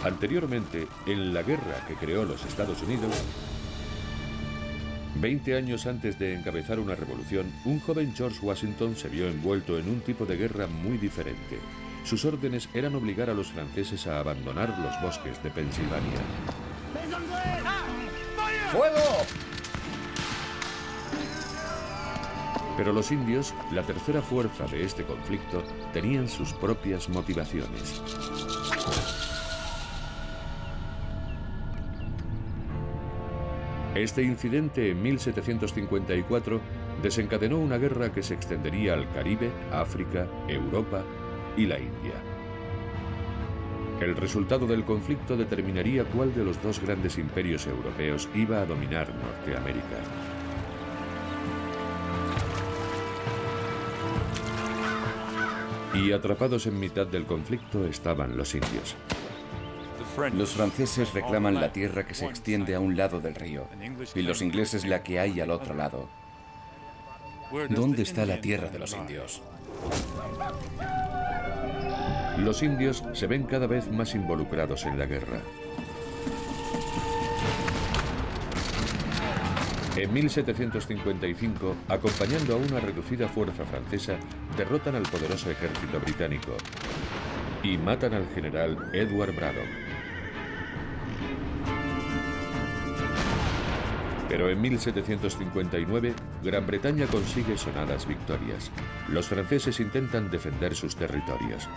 Anteriormente, en la guerra que creó los Estados Unidos, 20 años antes de encabezar una revolución, un joven George Washington se vio envuelto en un tipo de guerra muy diferente. Sus órdenes eran obligar a los franceses a abandonar los bosques de Pensilvania. ¡Fuego! Pero los indios, la tercera fuerza de este conflicto, tenían sus propias motivaciones. Este incidente en 1754 desencadenó una guerra que se extendería al Caribe, África, Europa y la India. El resultado del conflicto determinaría cuál de los dos grandes imperios europeos iba a dominar Norteamérica. Y atrapados en mitad del conflicto estaban los indios. Los franceses reclaman la tierra que se extiende a un lado del río y los ingleses la que hay al otro lado. ¿Dónde está la tierra de los indios? Los indios se ven cada vez más involucrados en la guerra. En 1755, acompañando a una reducida fuerza francesa, derrotan al poderoso ejército británico y matan al general Edward Braddock. Pero en 1759, Gran Bretaña consigue sonadas victorias. Los franceses intentan defender sus territorios.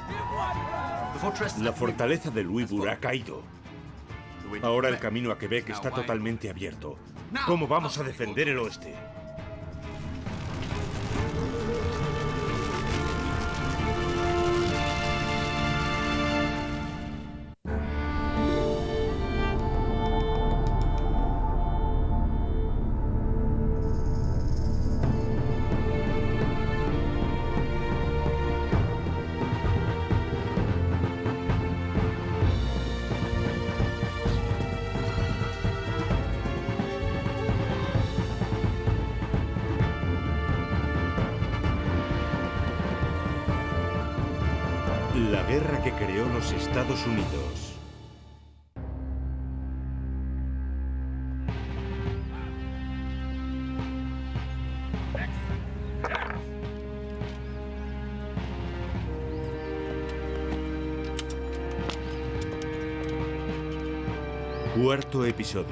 La fortaleza de Louisbourg ha caído. Ahora el camino a Quebec está totalmente abierto. ¿Cómo vamos a defender el oeste? La guerra que creó los Estados Unidos. Cuarto episodio.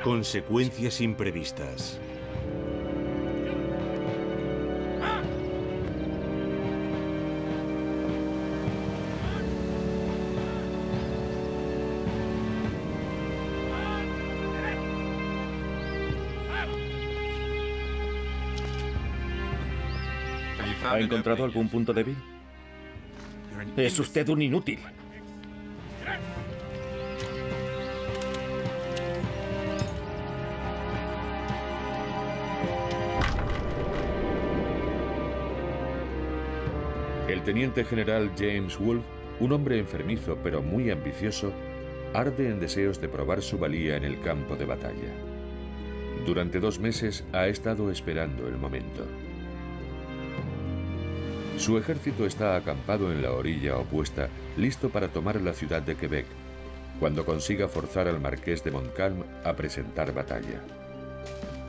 Consecuencias imprevistas. ¿Ha encontrado algún punto débil? Es usted un inútil. El teniente general James Wolfe, un hombre enfermizo pero muy ambicioso, arde en deseos de probar su valía en el campo de batalla. Durante 2 meses ha estado esperando el momento. Su ejército está acampado en la orilla opuesta, listo para tomar la ciudad de Quebec, cuando consiga forzar al marqués de Montcalm a presentar batalla.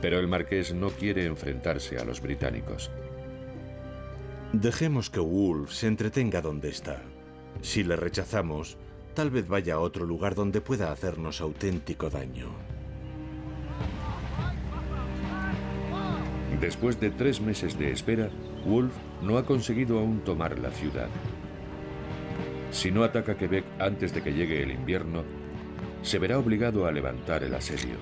Pero el marqués no quiere enfrentarse a los británicos. Dejemos que Wolfe se entretenga donde está. Si le rechazamos, tal vez vaya a otro lugar donde pueda hacernos auténtico daño. Después de 3 meses de espera, Wolfe no ha conseguido aún tomar la ciudad. Si no ataca Quebec antes de que llegue el invierno, se verá obligado a levantar el asedio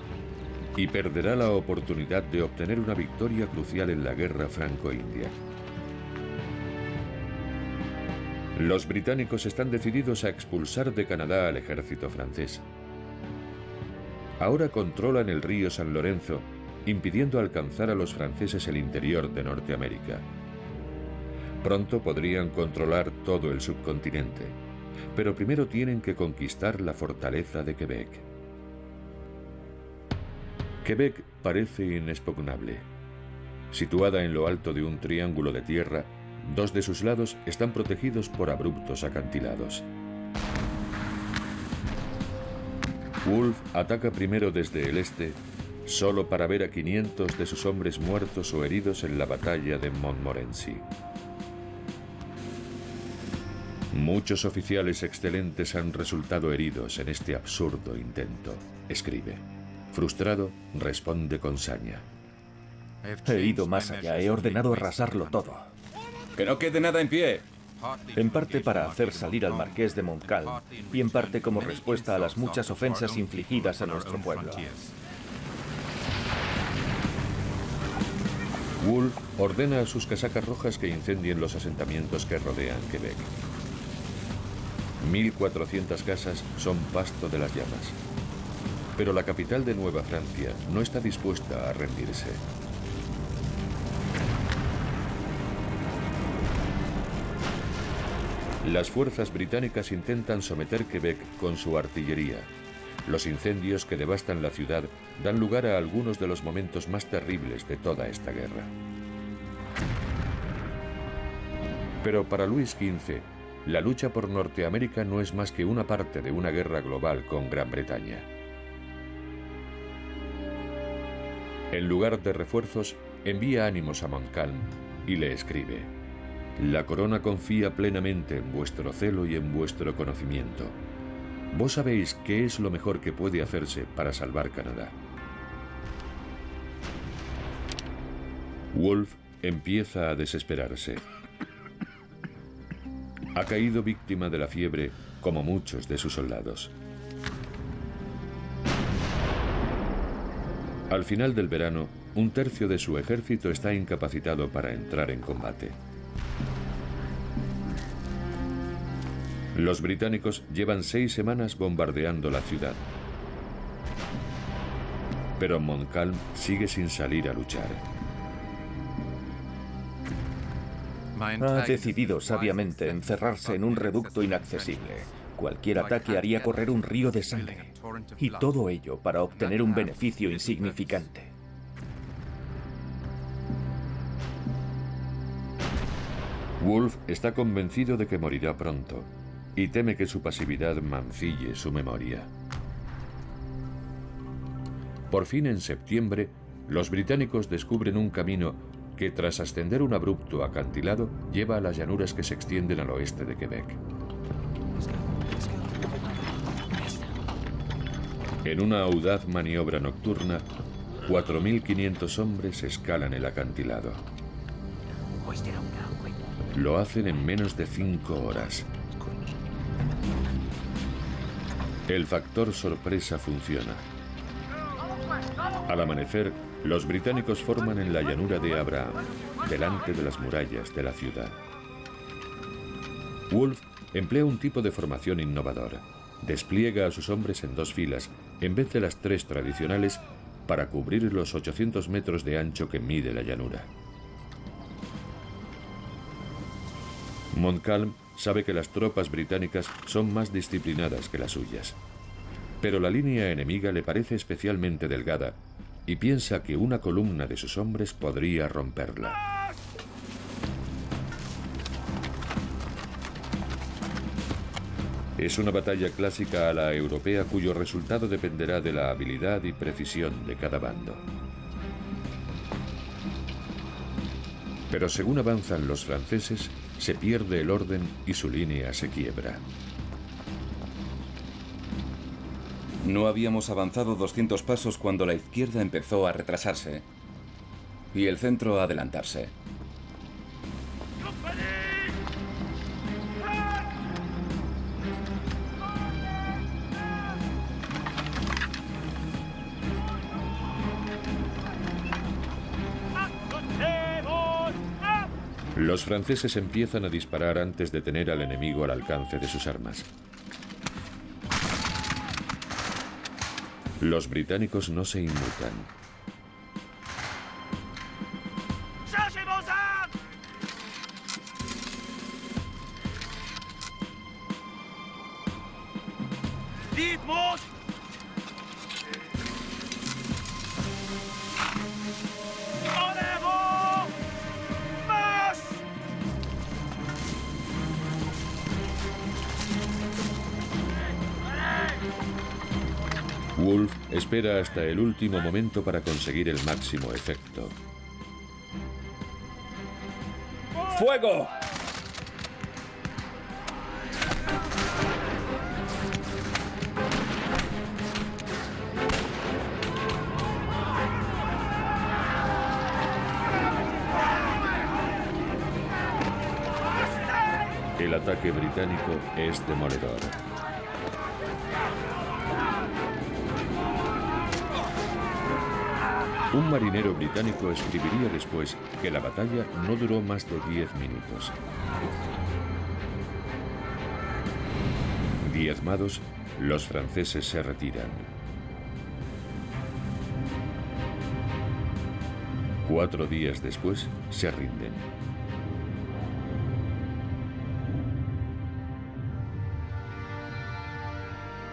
y perderá la oportunidad de obtener una victoria crucial en la guerra franco-india. Los británicos están decididos a expulsar de Canadá al ejército francés. Ahora controlan el río San Lorenzo, impidiendo alcanzar a los franceses el interior de Norteamérica. Pronto podrían controlar todo el subcontinente, pero primero tienen que conquistar la fortaleza de Quebec. Quebec parece inexpugnable. Situada en lo alto de un triángulo de tierra, 2 de sus lados están protegidos por abruptos acantilados. Wolfe ataca primero desde el este, solo para ver a 500 de sus hombres muertos o heridos en la batalla de Montmorency. Muchos oficiales excelentes han resultado heridos en este absurdo intento, escribe. Frustrado, responde con saña. He ido más allá, he ordenado arrasarlo todo. ¡Que no quede nada en pie! En parte para hacer salir al marqués de Montcalm y en parte como respuesta a las muchas ofensas infligidas a nuestro pueblo. Wolfe ordena a sus casacas rojas que incendien los asentamientos que rodean Quebec. 1.400 casas son pasto de las llamas. Pero la capital de Nueva Francia no está dispuesta a rendirse. Las fuerzas británicas intentan someter Quebec con su artillería. Los incendios que devastan la ciudad dan lugar a algunos de los momentos más terribles de toda esta guerra. Pero para Luis XV, la lucha por Norteamérica no es más que una parte de una guerra global con Gran Bretaña. En lugar de refuerzos, envía ánimos a Montcalm y le escribe: «La corona confía plenamente en vuestro celo y en vuestro conocimiento. Vos sabéis qué es lo mejor que puede hacerse para salvar Canadá». Wolfe empieza a desesperarse. Ha caído víctima de la fiebre, como muchos de sus soldados. Al final del verano, un tercio de su ejército está incapacitado para entrar en combate. Los británicos llevan 6 semanas bombardeando la ciudad. Pero Montcalm sigue sin salir a luchar. Ha decidido sabiamente encerrarse en un reducto inaccesible. Cualquier ataque haría correr un río de sangre. Y todo ello para obtener un beneficio insignificante. Wolfe está convencido de que morirá pronto y teme que su pasividad mancille su memoria. Por fin, en septiembre, los británicos descubren un camino que, tras ascender un abrupto acantilado, lleva a las llanuras que se extienden al oeste de Quebec. En una audaz maniobra nocturna, 4.500 hombres escalan el acantilado. Lo hacen en menos de 5 horas. El factor sorpresa funciona. Al amanecer, los británicos forman en la llanura de Abraham, delante de las murallas de la ciudad. Wolfe emplea un tipo de formación innovador. Despliega a sus hombres en 2 filas, en vez de las 3 tradicionales, para cubrir los 800 metros de ancho que mide la llanura. Montcalm sabe que las tropas británicas son más disciplinadas que las suyas. Pero la línea enemiga le parece especialmente delgada y piensa que una columna de sus hombres podría romperla. Es una batalla clásica a la europea cuyo resultado dependerá de la habilidad y precisión de cada bando. Pero según avanzan los franceses, se pierde el orden y su línea se quiebra. No habíamos avanzado 200 pasos cuando la izquierda empezó a retrasarse y el centro a adelantarse. Los franceses empiezan a disparar antes de tener al enemigo al alcance de sus armas. Los británicos no se inmutan. Wolfe espera hasta el último momento para conseguir el máximo efecto. ¡Fuego! El ataque británico es demoledor. Un marinero británico escribiría después que la batalla no duró más de 10 minutos. Diezmados, los franceses se retiran. 4 días después, se rinden.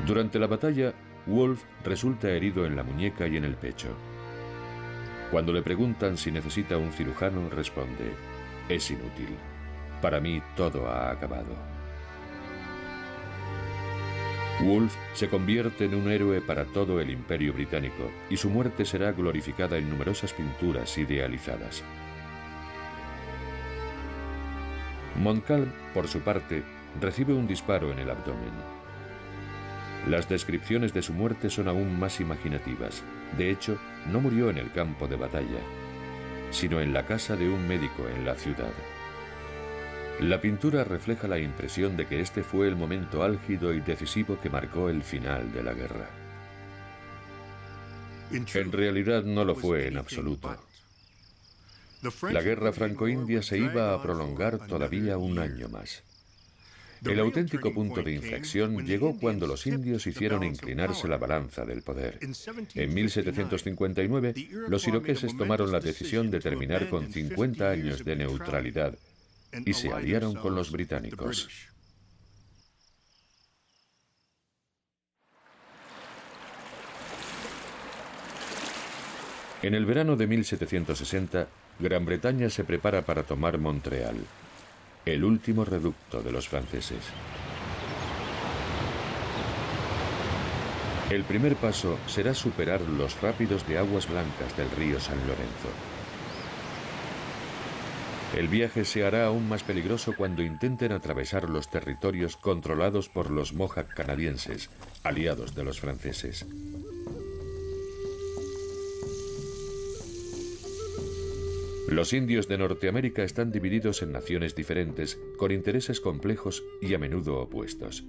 Durante la batalla, Wolfe resulta herido en la muñeca y en el pecho. Cuando le preguntan si necesita un cirujano, responde: es inútil. Para mí todo ha acabado. Wolfe se convierte en un héroe para todo el Imperio Británico y su muerte será glorificada en numerosas pinturas idealizadas. Montcalm, por su parte, recibe un disparo en el abdomen. Las descripciones de su muerte son aún más imaginativas. De hecho, no murió en el campo de batalla, sino en la casa de un médico en la ciudad. La pintura refleja la impresión de que este fue el momento álgido y decisivo que marcó el final de la guerra. En realidad no lo fue en absoluto. La guerra franco-india se iba a prolongar todavía un año más. El auténtico punto de inflexión llegó cuando los indios hicieron inclinarse la balanza del poder. En 1759, los iroqueses tomaron la decisión de terminar con 50 años de neutralidad y se aliaron con los británicos. En el verano de 1760, Gran Bretaña se prepara para tomar Montreal, el último reducto de los franceses. El primer paso será superar los rápidos de aguas blancas del río San Lorenzo. El viaje se hará aún más peligroso cuando intenten atravesar los territorios controlados por los Mohawk canadienses, aliados de los franceses. Los indios de Norteamérica están divididos en naciones diferentes, con intereses complejos y a menudo opuestos.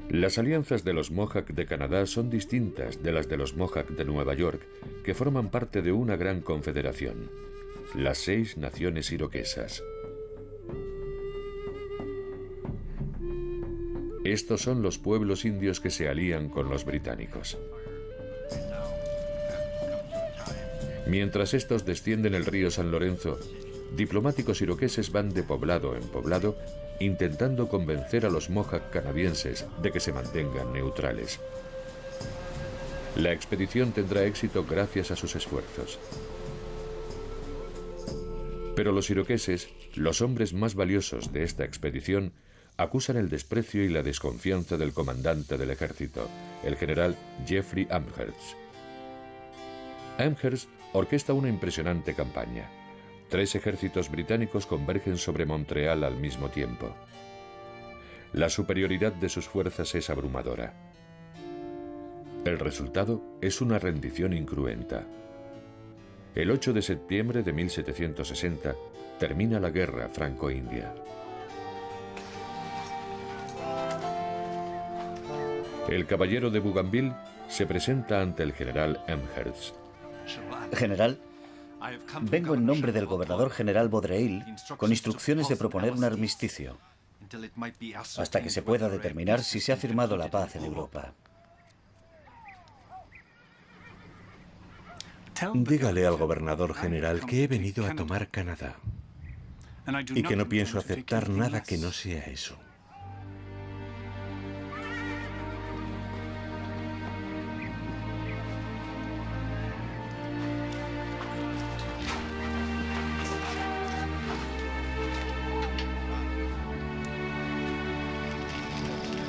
Las alianzas de los Mohawk de Canadá son distintas de las de los Mohawk de Nueva York, que forman parte de una gran confederación, las 6 naciones iroquesas. Estos son los pueblos indios que se alían con los británicos. Mientras estos descienden el río San Lorenzo, diplomáticos iroqueses van de poblado en poblado intentando convencer a los Mohawk canadienses de que se mantengan neutrales. La expedición tendrá éxito gracias a sus esfuerzos. Pero los iroqueses, los hombres más valiosos de esta expedición, acusan el desprecio y la desconfianza del comandante del ejército, el general Jeffrey Amherst. Amherst orquesta una impresionante campaña. 3 ejércitos británicos convergen sobre Montreal al mismo tiempo. La superioridad de sus fuerzas es abrumadora. El resultado es una rendición incruenta. El 8 de septiembre de 1760 termina la guerra franco-india. El caballero de Bougainville se presenta ante el general Amherst. General, vengo en nombre del gobernador general Vaudreuil con instrucciones de proponer un armisticio hasta que se pueda determinar si se ha firmado la paz en Europa. Dígale al gobernador general que he venido a tomar Canadá y que no pienso aceptar nada que no sea eso.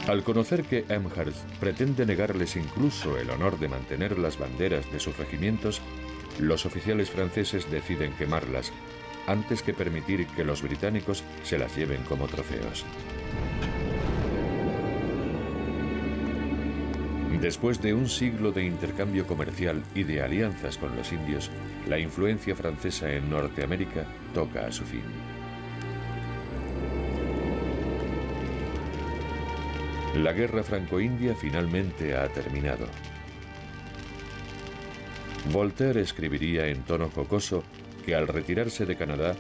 Al conocer que Amherst pretende negarles incluso el honor de mantener las banderas de sus regimientos, los oficiales franceses deciden quemarlas, antes que permitir que los británicos se las lleven como trofeos. Después de un siglo de intercambio comercial y de alianzas con los indios, la influencia francesa en Norteamérica toca a su fin. La guerra franco-india finalmente ha terminado. Voltaire escribiría en tono jocoso que al retirarse de Canadá,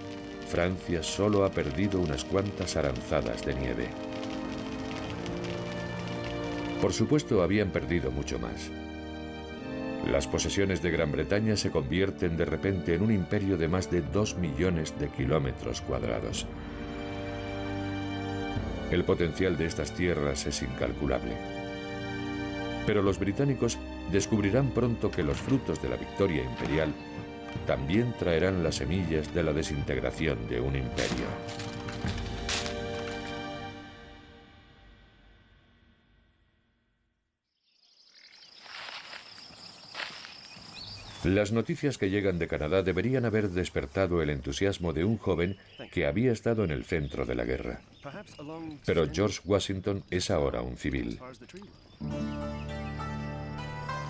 Francia solo ha perdido unas cuantas aranzadas de nieve. Por supuesto, habían perdido mucho más. Las posesiones de Gran Bretaña se convierten de repente en un imperio de más de 2 millones de kilómetros cuadrados. El potencial de estas tierras es incalculable. Pero los británicos descubrirán pronto que los frutos de la victoria imperial también traerán las semillas de la desintegración de un imperio. Las noticias que llegan de Canadá deberían haber despertado el entusiasmo de un joven que había estado en el centro de la guerra. Pero George Washington es ahora un civil.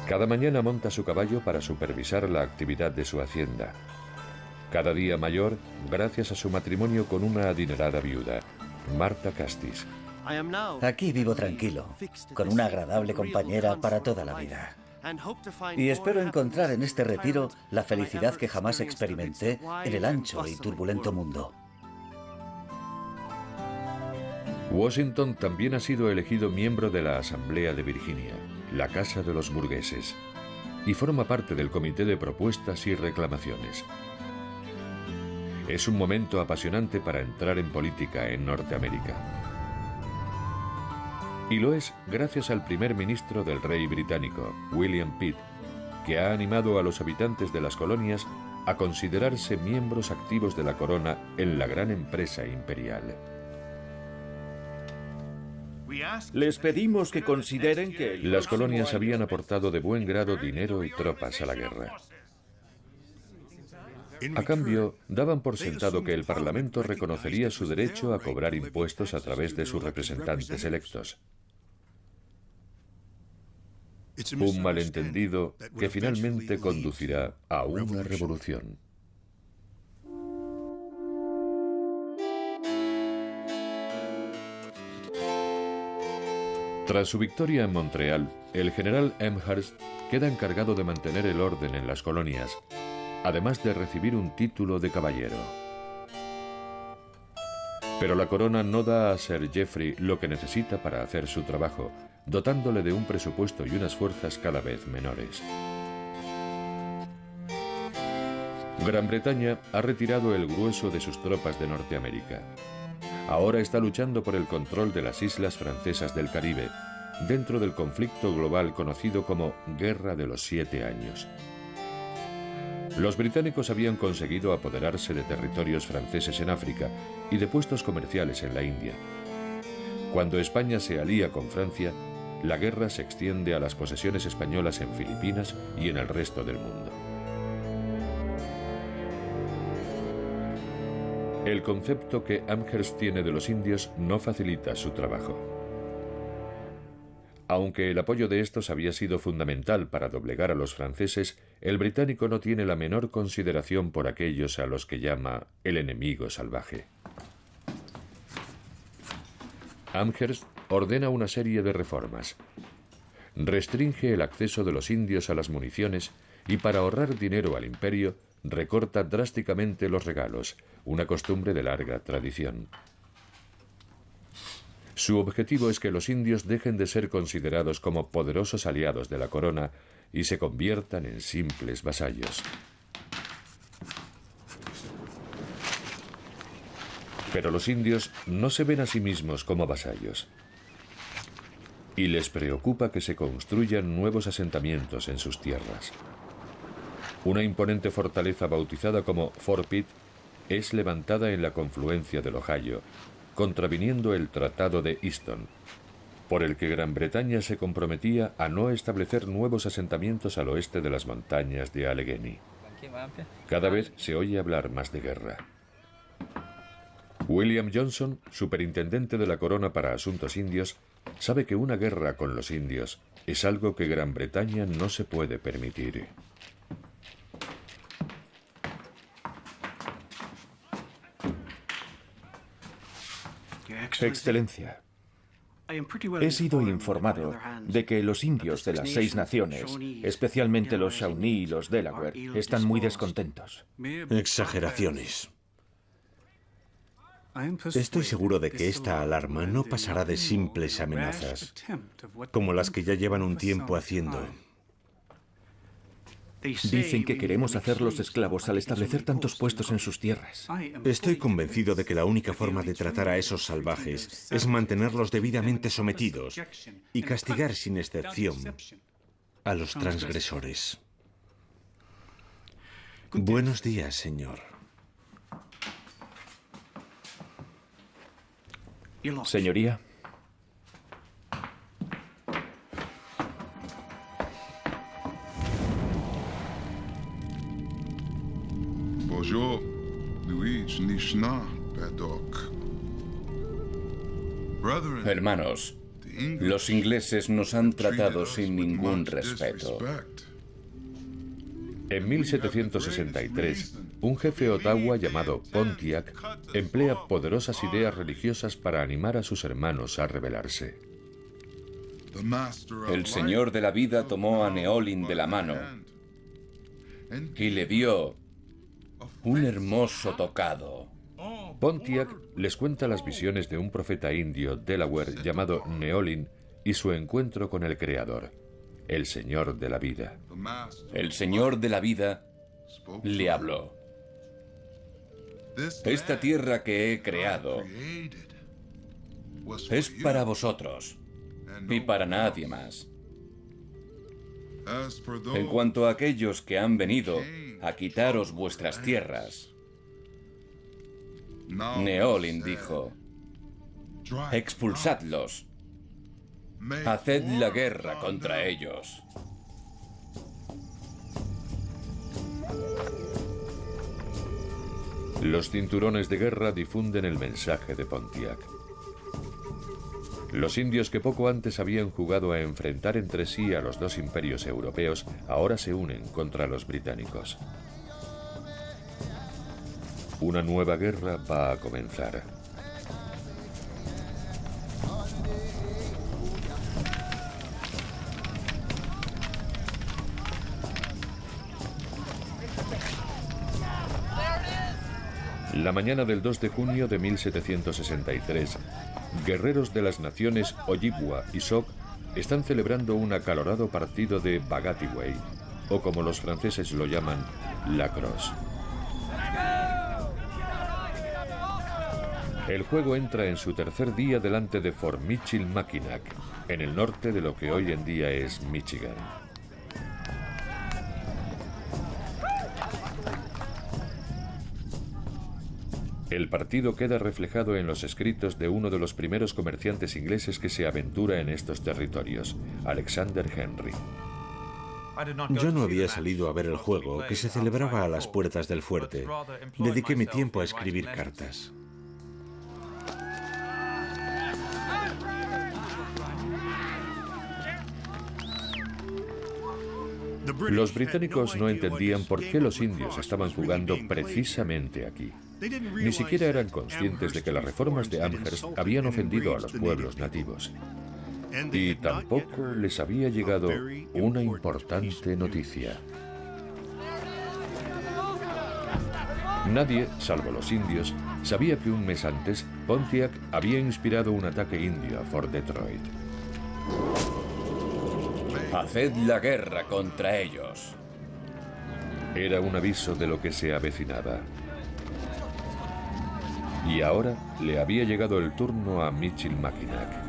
Cada mañana monta su caballo para supervisar la actividad de su hacienda. Cada día mayor, gracias a su matrimonio con una adinerada viuda, Martha Custis. Aquí vivo tranquilo, con una agradable compañera para toda la vida. Y espero encontrar en este retiro la felicidad que jamás experimenté en el ancho y turbulento mundo. Washington también ha sido elegido miembro de la Asamblea de Virginia, la Casa de los Burgueses, y forma parte del Comité de Propuestas y Reclamaciones. Es un momento apasionante para entrar en política en Norteamérica. Y lo es gracias al primer ministro del rey británico, William Pitt, que ha animado a los habitantes de las colonias a considerarse miembros activos de la corona en la gran empresa imperial. Les pedimos que consideren que Las colonias habían aportado de buen grado dinero y tropas a la guerra. A cambio, daban por sentado que el Parlamento reconocería su derecho a cobrar impuestos a través de sus representantes electos. Un malentendido que finalmente conducirá a una revolución. Tras su victoria en Montreal, el general Amherst queda encargado de mantener el orden en las colonias, además de recibir un título de caballero. Pero la corona no da a Sir Geoffrey lo que necesita para hacer su trabajo, dotándole de un presupuesto y unas fuerzas cada vez menores. Gran Bretaña ha retirado el grueso de sus tropas de Norteamérica. Ahora está luchando por el control de las islas francesas del Caribe, dentro del conflicto global conocido como Guerra de los 7 Años. Los británicos habían conseguido apoderarse de territorios franceses en África y de puestos comerciales en la India. Cuando España se alía con Francia, la guerra se extiende a las posesiones españolas en Filipinas y en el resto del mundo. El concepto que Amherst tiene de los indios no facilita su trabajo. Aunque el apoyo de estos había sido fundamental para doblegar a los franceses, el británico no tiene la menor consideración por aquellos a los que llama el enemigo salvaje. Amherst ordena una serie de reformas. Restringe el acceso de los indios a las municiones y, para ahorrar dinero al imperio, recorta drásticamente los regalos, una costumbre de larga tradición. Su objetivo es que los indios dejen de ser considerados como poderosos aliados de la corona y se conviertan en simples vasallos. Pero los indios no se ven a sí mismos como vasallos, y les preocupa que se construyan nuevos asentamientos en sus tierras. Una imponente fortaleza bautizada como Fort Pitt es levantada en la confluencia del Ohio, contraviniendo el Tratado de Easton. por el que Gran Bretaña se comprometía a no establecer nuevos asentamientos al oeste de las montañas de Allegheny. Cada vez se oye hablar más de guerra. William Johnson, superintendente de la corona para asuntos indios, sabe que una guerra con los indios es algo que Gran Bretaña no se puede permitir. Excelencia, he sido informado de que los indios de las 6 naciones, especialmente los Shawnee y los Delaware, están muy descontentos. Exageraciones. Estoy seguro de que esta alarma no pasará de simples amenazas, como las que ya llevan un tiempo haciendo. Dicen que queremos hacerlos esclavos al establecer tantos puestos en sus tierras. Estoy convencido de que la única forma de tratar a esos salvajes es mantenerlos debidamente sometidos y castigar sin excepción a los transgresores. Buenos días, señor. Señoría. Hermanos, los ingleses nos han tratado sin ningún respeto. En 1763, un jefe Ottawa llamado Pontiac emplea poderosas ideas religiosas para animar a sus hermanos a rebelarse. El Señor de la Vida tomó a Neolin de la mano y le dio un hermoso tocado. Pontiac les cuenta las visiones de un profeta indio Delaware llamado Neolin y su encuentro con el Creador, el Señor de la Vida. El Señor de la Vida le habló. Esta tierra que he creado es para vosotros y para nadie más. En cuanto a aquellos que han venido a quitaros vuestras tierras, Neolin dijo: expulsadlos, haced la guerra contra ellos. Los cinturones de guerra difunden el mensaje de Pontiac. Los indios que poco antes habían jugado a enfrentar entre sí a los dos imperios europeos, ahora se unen contra los británicos. Una nueva guerra va a comenzar. La mañana del 2 de junio de 1763, guerreros de las naciones Ojibwa y Sauk están celebrando un acalorado partido de Bagatiway, o como los franceses lo llaman, lacrosse. El juego entra en su tercer día delante de Fort Michilimackinac, en el norte de lo que hoy en día es Michigan. El partido queda reflejado en los escritos de uno de los primeros comerciantes ingleses que se aventura en estos territorios, Alexander Henry. Yo no había salido a ver el juego, que se celebraba a las puertas del fuerte. Dediqué mi tiempo a escribir cartas. Los británicos no entendían por qué los indios estaban jugando precisamente aquí. Ni siquiera eran conscientes de que las reformas de Amherst habían ofendido a los pueblos nativos. Y tampoco les había llegado una importante noticia. Nadie, salvo los indios, sabía que un mes antes Pontiac había inspirado un ataque indio a Fort Detroit. Haced la guerra contra ellos. Era un aviso de lo que se avecinaba. Y ahora le había llegado el turno a Michilimackinac.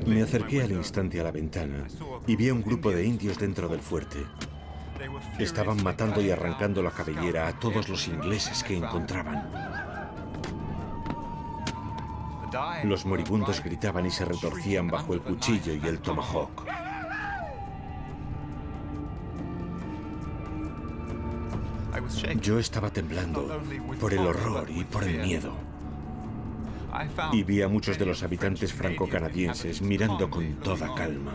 Me acerqué al instante a la ventana y vi a un grupo de indios dentro del fuerte. Estaban matando y arrancando la cabellera a todos los ingleses que encontraban. Los moribundos gritaban y se retorcían bajo el cuchillo y el tomahawk. Yo estaba temblando por el horror y por el miedo. Y vi a muchos de los habitantes franco-canadienses mirando con toda calma.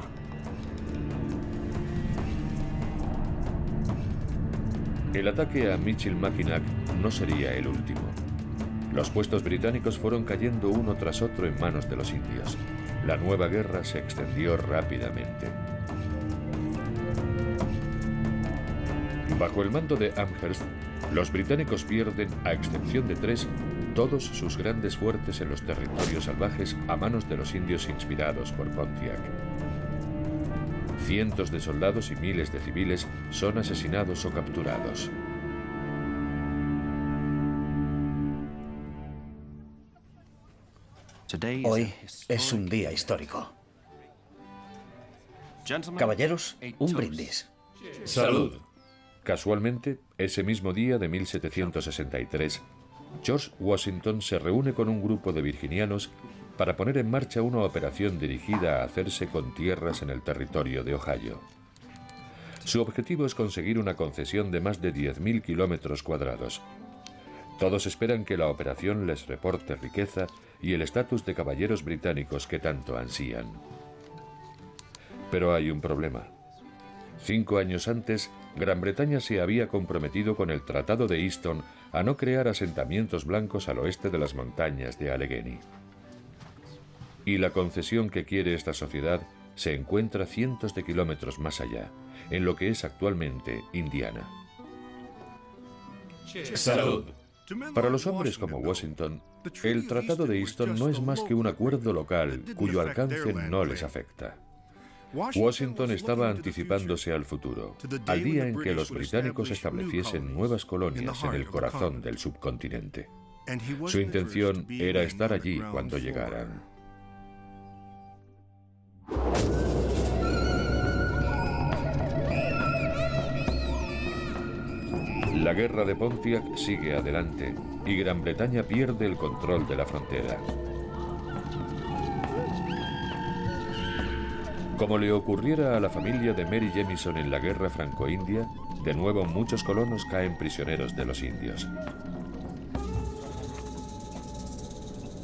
El ataque a Michilimackinac no sería el último. Los puestos británicos fueron cayendo uno tras otro en manos de los indios. La nueva guerra se extendió rápidamente. Bajo el mando de Amherst, los británicos pierden, a excepción de 3, todos sus grandes fuertes en los territorios salvajes a manos de los indios inspirados por Pontiac. Cientos de soldados y miles de civiles son asesinados o capturados. Hoy es un día histórico. Caballeros, un brindis. ¡Salud! Casualmente, ese mismo día de 1763, George Washington se reúne con un grupo de virginianos para poner en marcha una operación dirigida a hacerse con tierras en el territorio de Ohio. Su objetivo es conseguir una concesión de más de 10.000 kilómetros cuadrados. Todos esperan que la operación les reporte riqueza y el estatus de caballeros británicos que tanto ansían. Pero hay un problema. 5 años antes, Gran Bretaña se había comprometido con el Tratado de Easton a no crear asentamientos blancos al oeste de las montañas de Allegheny. Y la concesión que quiere esta sociedad se encuentra cientos de kilómetros más allá, en lo que es actualmente Indiana. ¡Salud! Para los hombres como Washington, el Tratado de Easton no es más que un acuerdo local cuyo alcance no les afecta. Washington estaba anticipándose al futuro, al día en que los británicos estableciesen nuevas colonias en el corazón del subcontinente. Su intención era estar allí cuando llegaran. La guerra de Pontiac sigue adelante y Gran Bretaña pierde el control de la frontera. Como le ocurriera a la familia de Mary Jemison en la guerra franco-india, de nuevo muchos colonos caen prisioneros de los indios.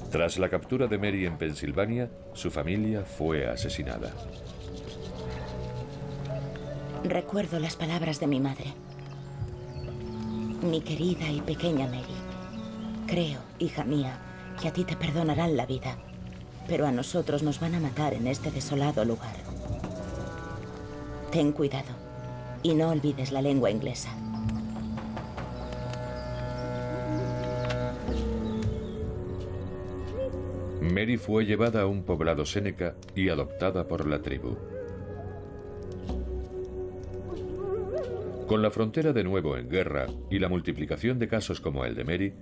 Tras la captura de Mary en Pensilvania, su familia fue asesinada. Recuerdo las palabras de mi madre. Mi querida y pequeña Mary, creo, hija mía, que a ti te perdonarán la vida, pero a nosotros nos van a matar en este desolado lugar. Ten cuidado y no olvides la lengua inglesa. Mary fue llevada a un poblado Seneca y adoptada por la tribu. Con la frontera de nuevo en guerra y la multiplicación de casos como el de Mary,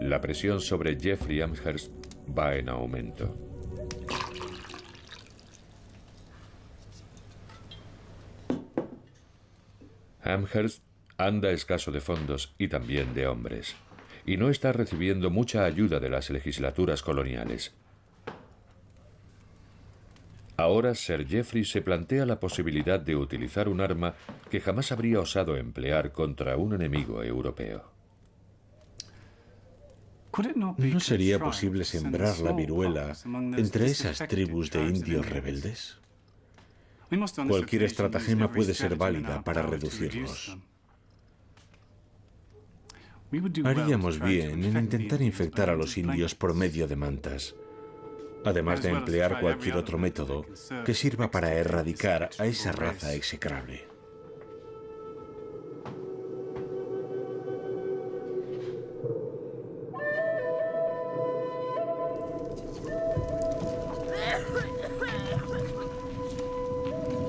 la presión sobre Jeffrey Amherst va en aumento. Amherst anda escaso de fondos y también de hombres, y no está recibiendo mucha ayuda de las legislaturas coloniales. Ahora Sir Geoffrey se plantea la posibilidad de utilizar un arma que jamás habría osado emplear contra un enemigo europeo. ¿No sería posible sembrar la viruela entre esas tribus de indios rebeldes? Cualquier estratagema puede ser válida para reducirlos. Haríamos bien en intentar infectar a los indios por medio de mantas, además de emplear cualquier otro método que sirva para erradicar a esa raza execrable.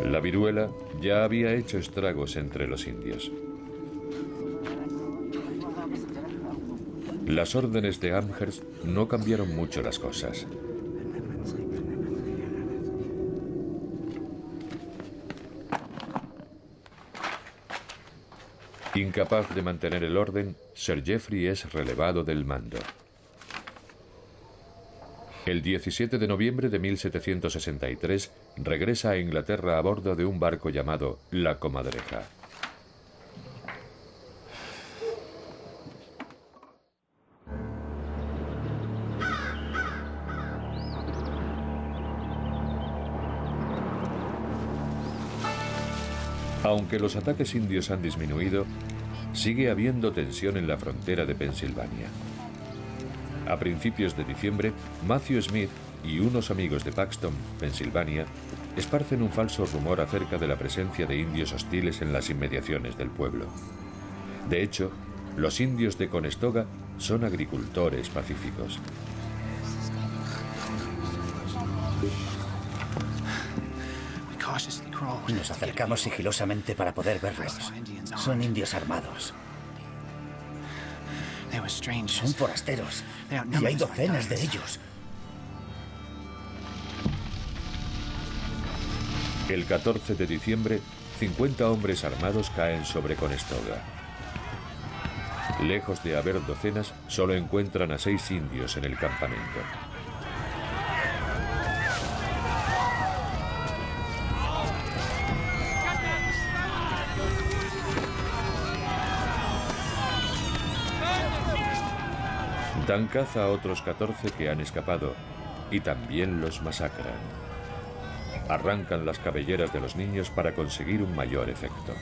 La viruela ya había hecho estragos entre los indios. Las órdenes de Amherst no cambiaron mucho las cosas. Incapaz de mantener el orden, Sir Geoffrey es relevado del mando. El 17 de noviembre de 1763 regresa a Inglaterra a bordo de un barco llamado La Comadreja. Aunque los ataques indios han disminuido, sigue habiendo tensión en la frontera de Pensilvania. A principios de diciembre, Matthew Smith y unos amigos de Paxton, Pensilvania, esparcen un falso rumor acerca de la presencia de indios hostiles en las inmediaciones del pueblo. De hecho, los indios de Conestoga son agricultores pacíficos. Nos acercamos sigilosamente para poder verlos. Son indios armados. Son forasteros. Y hay docenas de ellos. El 14 de diciembre, 50 hombres armados caen sobre Conestoga. Lejos de haber docenas, solo encuentran a 6 indios en el campamento. Dan caza a otros 14 que han escapado y también los masacran. Arrancan las cabelleras de los niños para conseguir un mayor efecto.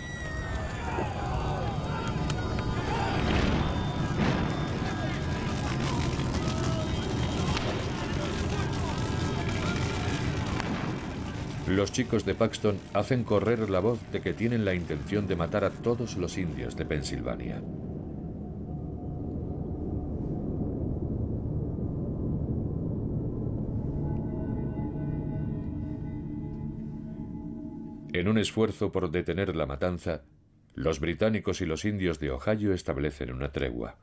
Los chicos de Paxton hacen correr la voz de que tienen la intención de matar a todos los indios de Pensilvania. En un esfuerzo por detener la matanza, los británicos y los indios de Ohio establecen una tregua.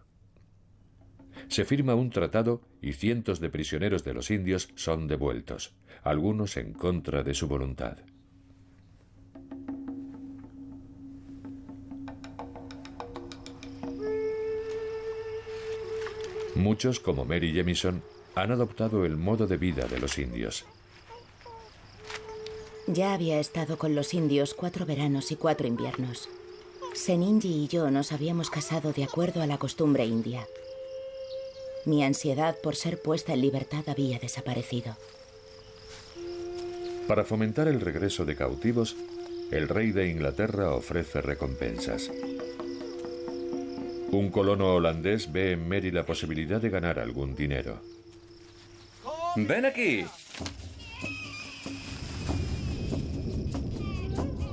Se firma un tratado y cientos de prisioneros de los indios son devueltos, algunos en contra de su voluntad. Muchos, como Mary Jemison, han adoptado el modo de vida de los indios. Ya había estado con los indios 4 veranos y 4 inviernos. Seninji y yo nos habíamos casado de acuerdo a la costumbre india. Mi ansiedad por ser puesta en libertad había desaparecido. Para fomentar el regreso de cautivos, el rey de Inglaterra ofrece recompensas. Un colono holandés ve en Mary la posibilidad de ganar algún dinero. ¡Ven aquí!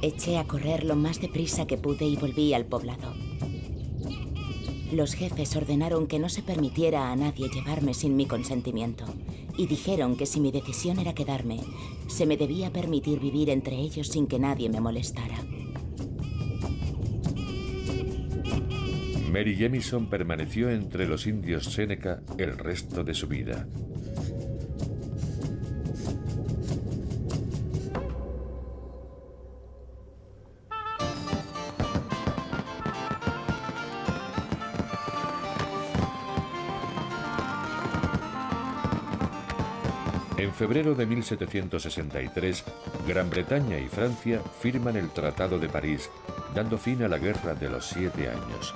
Eché a correr lo más deprisa que pude y volví al poblado. Los jefes ordenaron que no se permitiera a nadie llevarme sin mi consentimiento y dijeron que si mi decisión era quedarme, se me debía permitir vivir entre ellos sin que nadie me molestara. Mary Jemison permaneció entre los indios Seneca el resto de su vida. En febrero de 1763, Gran Bretaña y Francia firman el Tratado de París, dando fin a la Guerra de los 7 años.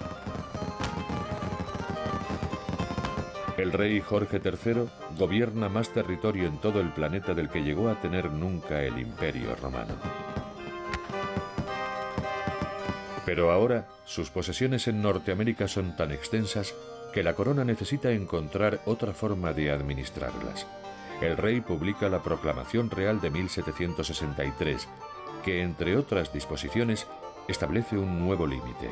El rey Jorge III gobierna más territorio en todo el planeta del que llegó a tener nunca el Imperio Romano. Pero ahora, sus posesiones en Norteamérica son tan extensas que la corona necesita encontrar otra forma de administrarlas. El rey publica la Proclamación Real de 1763, que, entre otras disposiciones, establece un nuevo límite.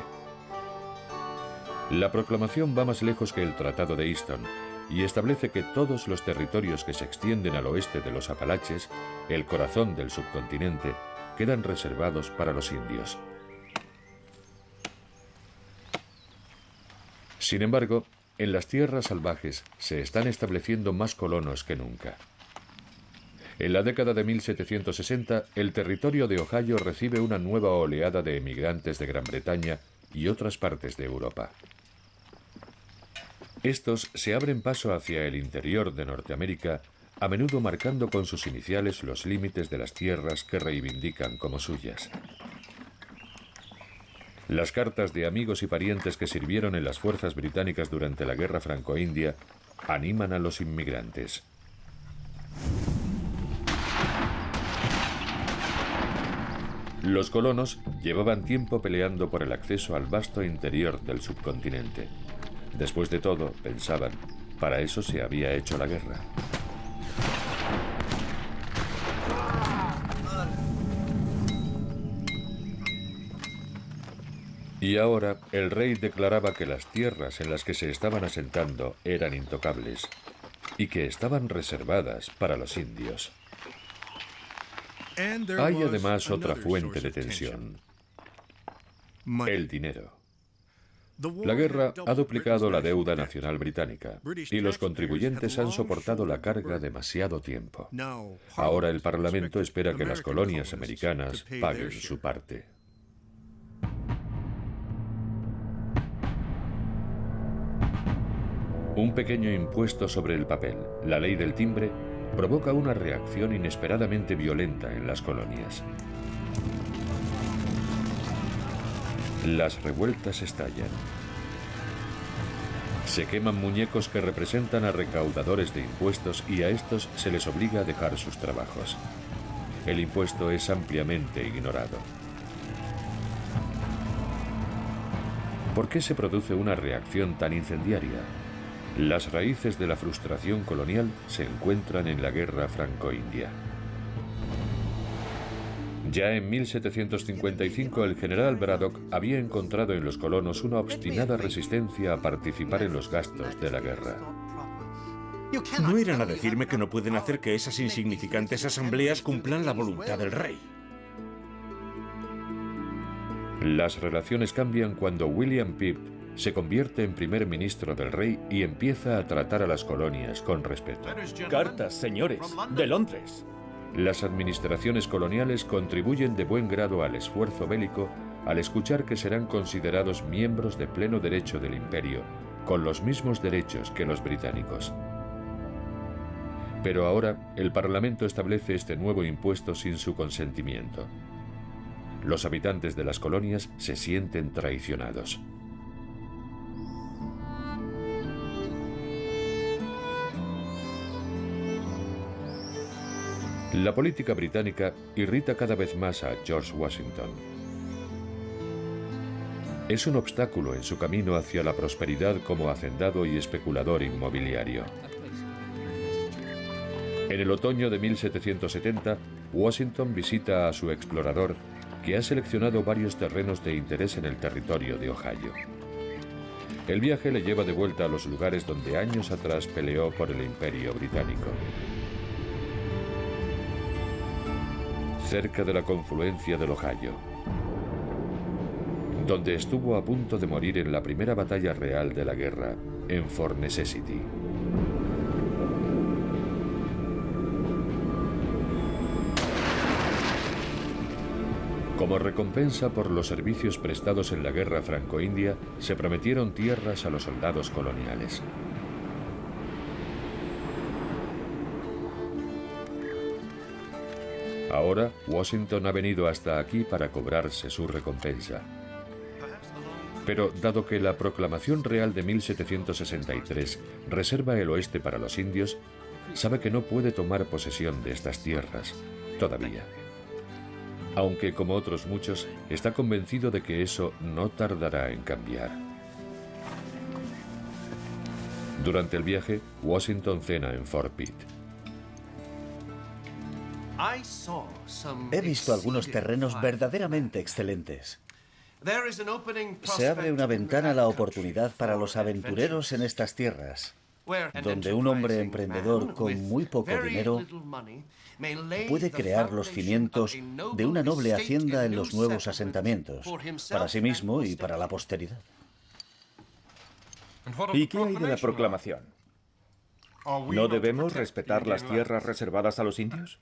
La proclamación va más lejos que el Tratado de Easton y establece que todos los territorios que se extienden al oeste de los Apalaches, el corazón del subcontinente, quedan reservados para los indios. Sin embargo, en las tierras salvajes se están estableciendo más colonos que nunca. En la década de 1760, el territorio de Ohio recibe una nueva oleada de emigrantes de Gran Bretaña y otras partes de Europa. Estos se abren paso hacia el interior de Norteamérica, a menudo marcando con sus iniciales los límites de las tierras que reivindican como suyas. Las cartas de amigos y parientes que sirvieron en las fuerzas británicas durante la Guerra Franco-India animan a los inmigrantes. Los colonos llevaban tiempo peleando por el acceso al vasto interior del subcontinente. Después de todo, pensaban, para eso se había hecho la guerra. Y ahora el rey declaraba que las tierras en las que se estaban asentando eran intocables y que estaban reservadas para los indios. Hay además otra fuente de tensión: el dinero. La guerra ha duplicado la deuda nacional británica y los contribuyentes han soportado la carga demasiado tiempo. Ahora el Parlamento espera que las colonias americanas paguen su parte. Un pequeño impuesto sobre el papel, la ley del timbre, provoca una reacción inesperadamente violenta en las colonias. Las revueltas estallan. Se queman muñecos que representan a recaudadores de impuestos y a estos se les obliga a dejar sus trabajos. El impuesto es ampliamente ignorado. ¿Por qué se produce una reacción tan incendiaria? Las raíces de la frustración colonial se encuentran en la Guerra Franco-India. Ya en 1755 el general Braddock había encontrado en los colonos una obstinada resistencia a participar en los gastos de la guerra. No irán a decirme que no pueden hacer que esas insignificantes asambleas cumplan la voluntad del rey. Las relaciones cambian cuando William Pitt se convierte en primer ministro del rey y empieza a tratar a las colonias con respeto. Cartas, señores, de Londres. Las administraciones coloniales contribuyen de buen grado al esfuerzo bélico al escuchar que serán considerados miembros de pleno derecho del imperio, con los mismos derechos que los británicos. Pero ahora el Parlamento establece este nuevo impuesto sin su consentimiento. Los habitantes de las colonias se sienten traicionados. La política británica irrita cada vez más a George Washington. Es un obstáculo en su camino hacia la prosperidad como hacendado y especulador inmobiliario. En el otoño de 1770, Washington visita a su explorador, que ha seleccionado varios terrenos de interés en el territorio de Ohio. El viaje le lleva de vuelta a los lugares donde años atrás peleó por el Imperio Británico. Cerca de la confluencia del Ohio, donde estuvo a punto de morir en la primera batalla real de la guerra, en Fort Necessity. Como recompensa por los servicios prestados en la Guerra Franco-India, se prometieron tierras a los soldados coloniales. Ahora, Washington ha venido hasta aquí para cobrarse su recompensa. Pero, dado que la Proclamación Real de 1763 reserva el oeste para los indios, sabe que no puede tomar posesión de estas tierras, todavía. Aunque, como otros muchos, está convencido de que eso no tardará en cambiar. Durante el viaje, Washington cena en Fort Pitt. He visto algunos terrenos verdaderamente excelentes. Se abre una ventana a la oportunidad para los aventureros en estas tierras, donde un hombre emprendedor con muy poco dinero puede crear los cimientos de una noble hacienda en los nuevos asentamientos, para sí mismo y para la posteridad. ¿Y qué hay de la proclamación? ¿No debemos respetar las tierras reservadas a los indios?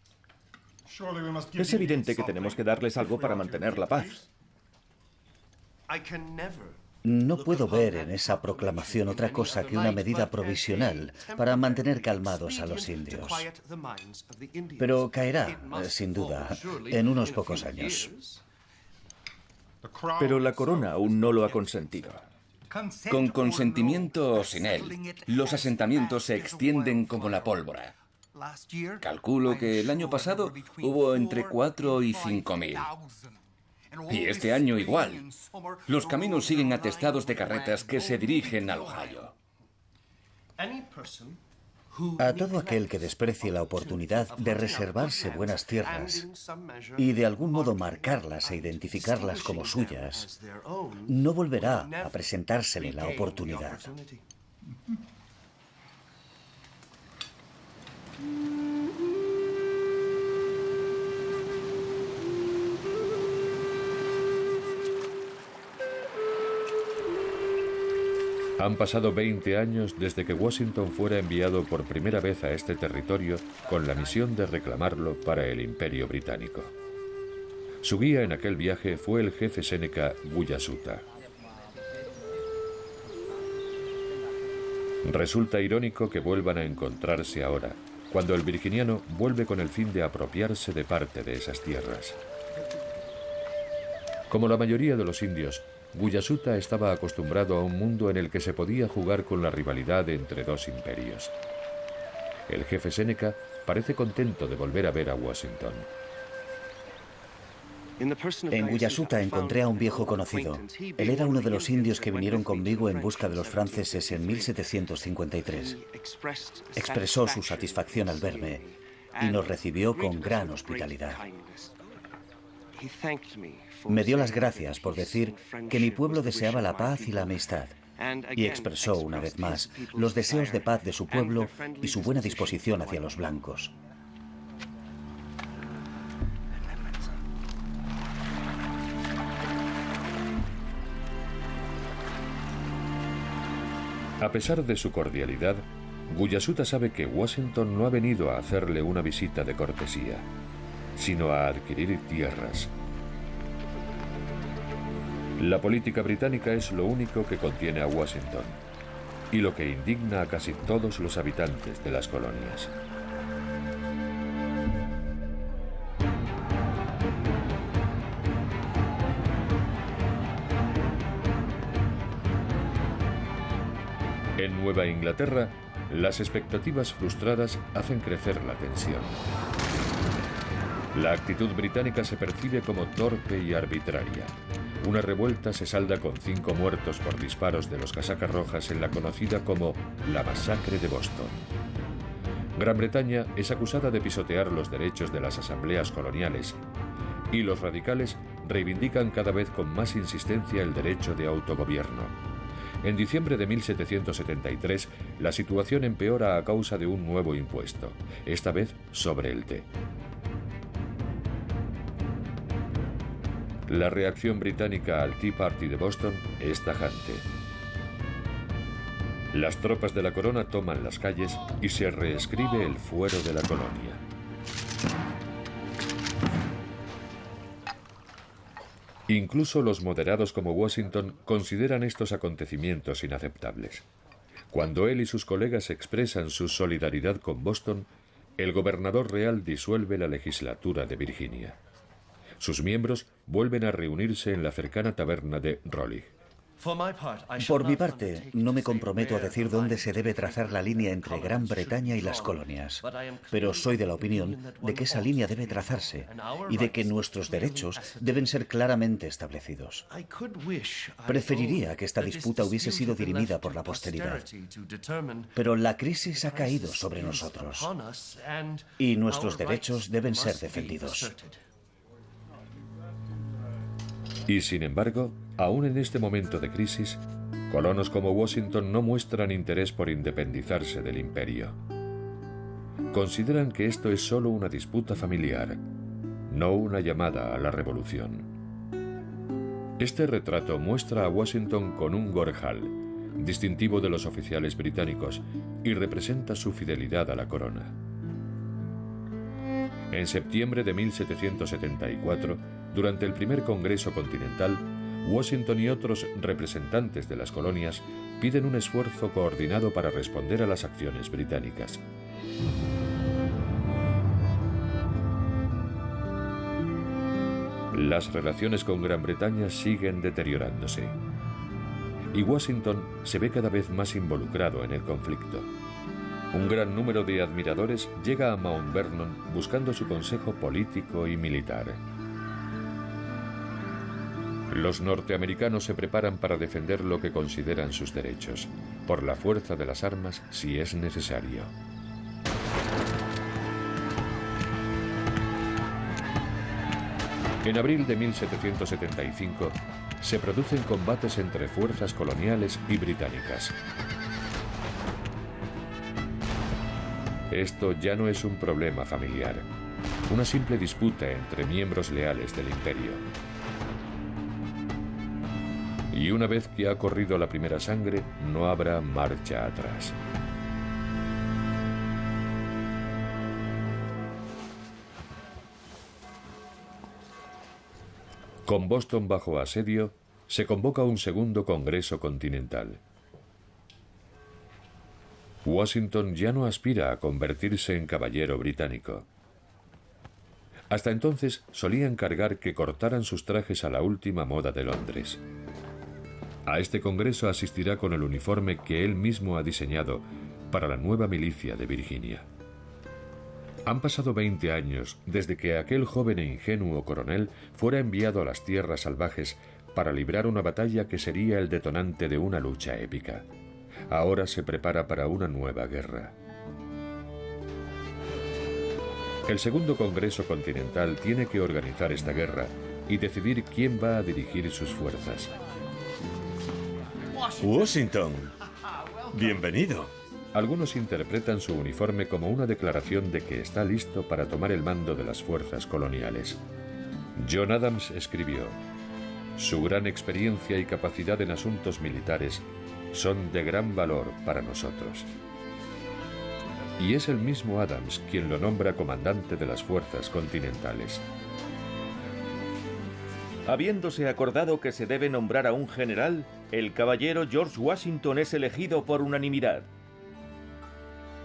Es evidente que tenemos que darles algo para mantener la paz. No puedo ver en esa proclamación otra cosa que una medida provisional para mantener calmados a los indios. Pero caerá, sin duda, en unos pocos años. Pero la corona aún no lo ha consentido. Con consentimiento o sin él, los asentamientos se extienden como la pólvora. Calculo que el año pasado hubo entre 4 y 5.000. Y este año igual. Los caminos siguen atestados de carretas que se dirigen al Ohio. A todo aquel que desprecie la oportunidad de reservarse buenas tierras y de algún modo marcarlas e identificarlas como suyas, no volverá a presentársele la oportunidad. Han pasado 20 años desde que Washington fuera enviado por primera vez a este territorio con la misión de reclamarlo para el Imperio Británico. Su guía en aquel viaje fue el jefe séneca Guyasuta. Resulta irónico que vuelvan a encontrarse ahora, cuando el virginiano vuelve con el fin de apropiarse de parte de esas tierras. Como la mayoría de los indios, Guyasuta estaba acostumbrado a un mundo en el que se podía jugar con la rivalidad entre dos imperios. El jefe séneca parece contento de volver a ver a Washington. En Guyasuta encontré a un viejo conocido. Él era uno de los indios que vinieron conmigo en busca de los franceses en 1753. Expresó su satisfacción al verme y nos recibió con gran hospitalidad. Me dio las gracias por decir que mi pueblo deseaba la paz y la amistad, y expresó una vez más los deseos de paz de su pueblo y su buena disposición hacia los blancos. A pesar de su cordialidad, Guyasuta sabe que Washington no ha venido a hacerle una visita de cortesía, sino a adquirir tierras. La política británica es lo único que contiene a Washington y lo que indigna a casi todos los habitantes de las colonias. En Nueva Inglaterra, las expectativas frustradas hacen crecer la tensión. La actitud británica se percibe como torpe y arbitraria. Una revuelta se salda con 5 muertos por disparos de los casacas rojas en la conocida como la Masacre de Boston. Gran Bretaña es acusada de pisotear los derechos de las asambleas coloniales y los radicales reivindican cada vez con más insistencia el derecho de autogobierno. En diciembre de 1773, la situación empeora a causa de un nuevo impuesto, esta vez sobre el té. La reacción británica al Tea Party de Boston es tajante. Las tropas de la corona toman las calles y se reescribe el fuero de la colonia. Incluso los moderados como Washington consideran estos acontecimientos inaceptables. Cuando él y sus colegas expresan su solidaridad con Boston, el gobernador real disuelve la legislatura de Virginia. Sus miembros vuelven a reunirse en la cercana taberna de Raleigh. Por mi parte, no me comprometo a decir dónde se debe trazar la línea entre Gran Bretaña y las colonias, pero soy de la opinión de que esa línea debe trazarse y de que nuestros derechos deben ser claramente establecidos. Preferiría que esta disputa hubiese sido dirimida por la posteridad, pero la crisis ha caído sobre nosotros y nuestros derechos deben ser defendidos. Y sin embargo, aún en este momento de crisis, colonos como Washington no muestran interés por independizarse del imperio. Consideran que esto es solo una disputa familiar, no una llamada a la revolución. Este retrato muestra a Washington con un gorjal, distintivo de los oficiales británicos, y representa su fidelidad a la corona. En septiembre de 1774, durante el primer Congreso Continental, Washington y otros representantes de las colonias piden un esfuerzo coordinado para responder a las acciones británicas. Las relaciones con Gran Bretaña siguen deteriorándose y Washington se ve cada vez más involucrado en el conflicto. Un gran número de admiradores llega a Mount Vernon buscando su consejo político y militar. Los norteamericanos se preparan para defender lo que consideran sus derechos, por la fuerza de las armas si es necesario. En abril de 1775 se producen combates entre fuerzas coloniales y británicas. Esto ya no es un problema familiar, una simple disputa entre miembros leales del imperio. Y una vez que ha corrido la primera sangre, no habrá marcha atrás. Con Boston bajo asedio, se convoca un segundo Congreso Continental. Washington ya no aspira a convertirse en caballero británico. Hasta entonces solía encargar que cortaran sus trajes a la última moda de Londres. A este congreso asistirá con el uniforme que él mismo ha diseñado para la nueva milicia de Virginia. Han pasado 20 años desde que aquel joven e ingenuo coronel fuera enviado a las tierras salvajes para librar una batalla que sería el detonante de una lucha épica. Ahora se prepara para una nueva guerra. El segundo Congreso Continental tiene que organizar esta guerra y decidir quién va a dirigir sus fuerzas. Washington, bienvenido. Algunos interpretan su uniforme como una declaración de que está listo para tomar el mando de las fuerzas coloniales. John Adams escribió: "Su gran experiencia y capacidad en asuntos militares son de gran valor para nosotros". Y es el mismo Adams quien lo nombra comandante de las fuerzas continentales. Habiéndose acordado que se debe nombrar a un general, el caballero George Washington es elegido por unanimidad.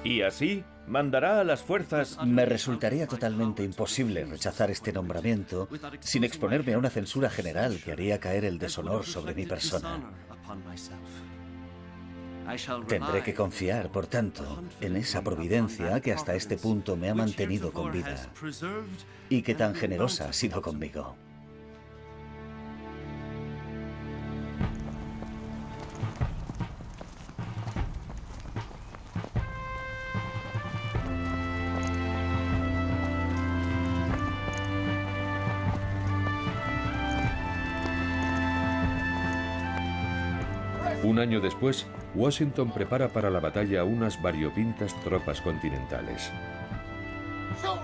Y así mandará a las fuerzas... Me resultaría totalmente imposible rechazar este nombramiento sin exponerme a una censura general que haría caer el deshonor sobre mi persona. Tendré que confiar, por tanto, en esa providencia que hasta este punto me ha mantenido con vida y que tan generosa ha sido conmigo. Un año después, Washington prepara para la batalla unas variopintas tropas continentales.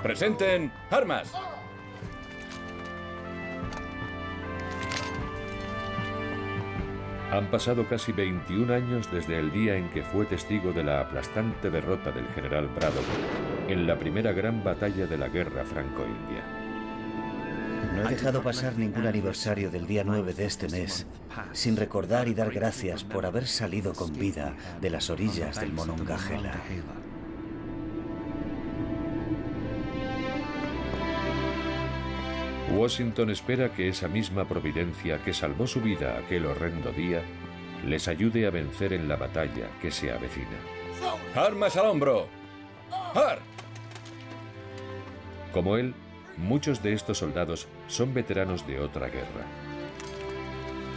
¡Presenten armas! Han pasado casi 21 años desde el día en que fue testigo de la aplastante derrota del general Braddock en la primera gran batalla de la Guerra Franco-India. No he dejado pasar ningún aniversario del día 9 de este mes sin recordar y dar gracias por haber salido con vida de las orillas del Monongahela. Washington espera que esa misma providencia que salvó su vida aquel horrendo día les ayude a vencer en la batalla que se avecina. ¡Armas al hombro! ¡Ar! Como él, muchos de estos soldados son veteranos de otra guerra.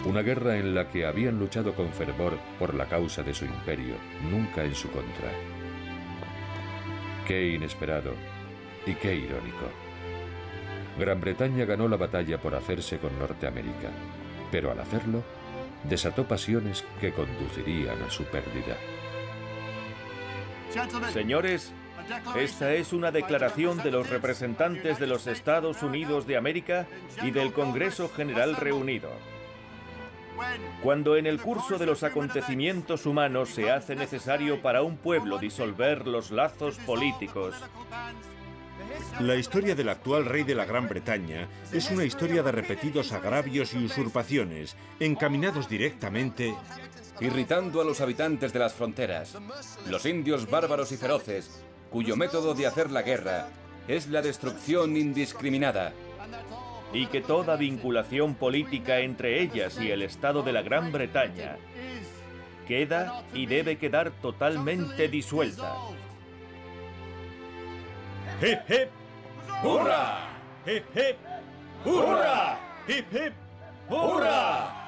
Una guerra en la que habían luchado con fervor por la causa de su imperio, nunca en su contra. Qué inesperado y qué irónico. Gran Bretaña ganó la batalla por hacerse con Norteamérica, pero al hacerlo, desató pasiones que conducirían a su pérdida. Señores, esta es una declaración de los representantes de los Estados Unidos de América y del Congreso General reunido. Cuando en el curso de los acontecimientos humanos se hace necesario para un pueblo disolver los lazos políticos, La historia del actual rey de la Gran Bretaña es una historia de repetidos agravios y usurpaciones, encaminados directamente... irritando a los habitantes de las fronteras, los indios bárbaros y feroces, cuyo método de hacer la guerra es la destrucción indiscriminada. Y que toda vinculación política entre ellas y el Estado de la Gran Bretaña queda y debe quedar totalmente disuelta. ¡Hip, hip! ¡Hurra! ¡Hip, hip! ¡Hurra! ¡Hip, hip! ¡Hurra!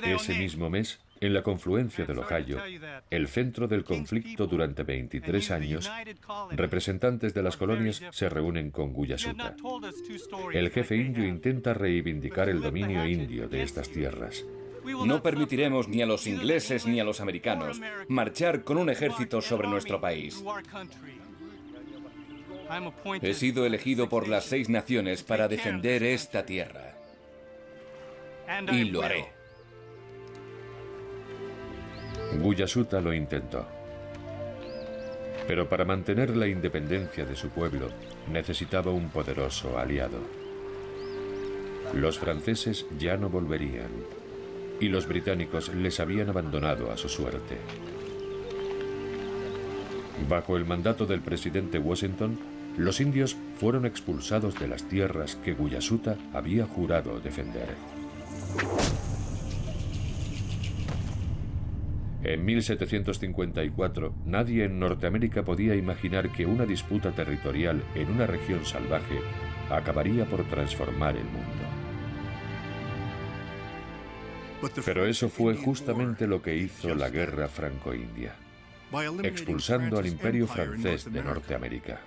Ese mismo mes, en la confluencia del Ohio, el centro del conflicto durante 23 años, representantes de las colonias se reúnen con Guyasuta. El jefe indio intenta reivindicar el dominio indio de estas tierras. No permitiremos ni a los ingleses ni a los americanos marchar con un ejército sobre nuestro país. He sido elegido por las 6 naciones para defender esta tierra. Y lo haré. Guyasuta lo intentó. Pero para mantener la independencia de su pueblo, necesitaba un poderoso aliado. Los franceses ya no volverían, y los británicos les habían abandonado a su suerte. Bajo el mandato del presidente Washington, los indios fueron expulsados de las tierras que Guyasuta había jurado defender. En 1754, nadie en Norteamérica podía imaginar que una disputa territorial en una región salvaje acabaría por transformar el mundo. Pero eso fue justamente lo que hizo la guerra franco-india, expulsando al imperio francés de Norteamérica,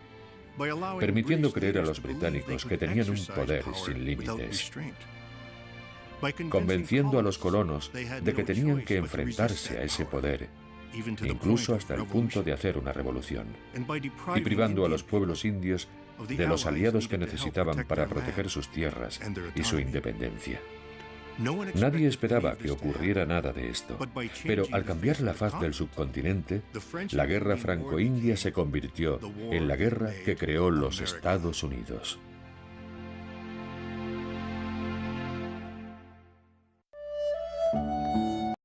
permitiendo creer a los británicos que tenían un poder sin límites, convenciendo a los colonos de que tenían que enfrentarse a ese poder, incluso hasta el punto de hacer una revolución, y privando a los pueblos indios de los aliados que necesitaban para proteger sus tierras y su independencia. Nadie esperaba que ocurriera nada de esto, pero al cambiar la faz del subcontinente, la guerra franco-india se convirtió en la guerra que creó los Estados Unidos.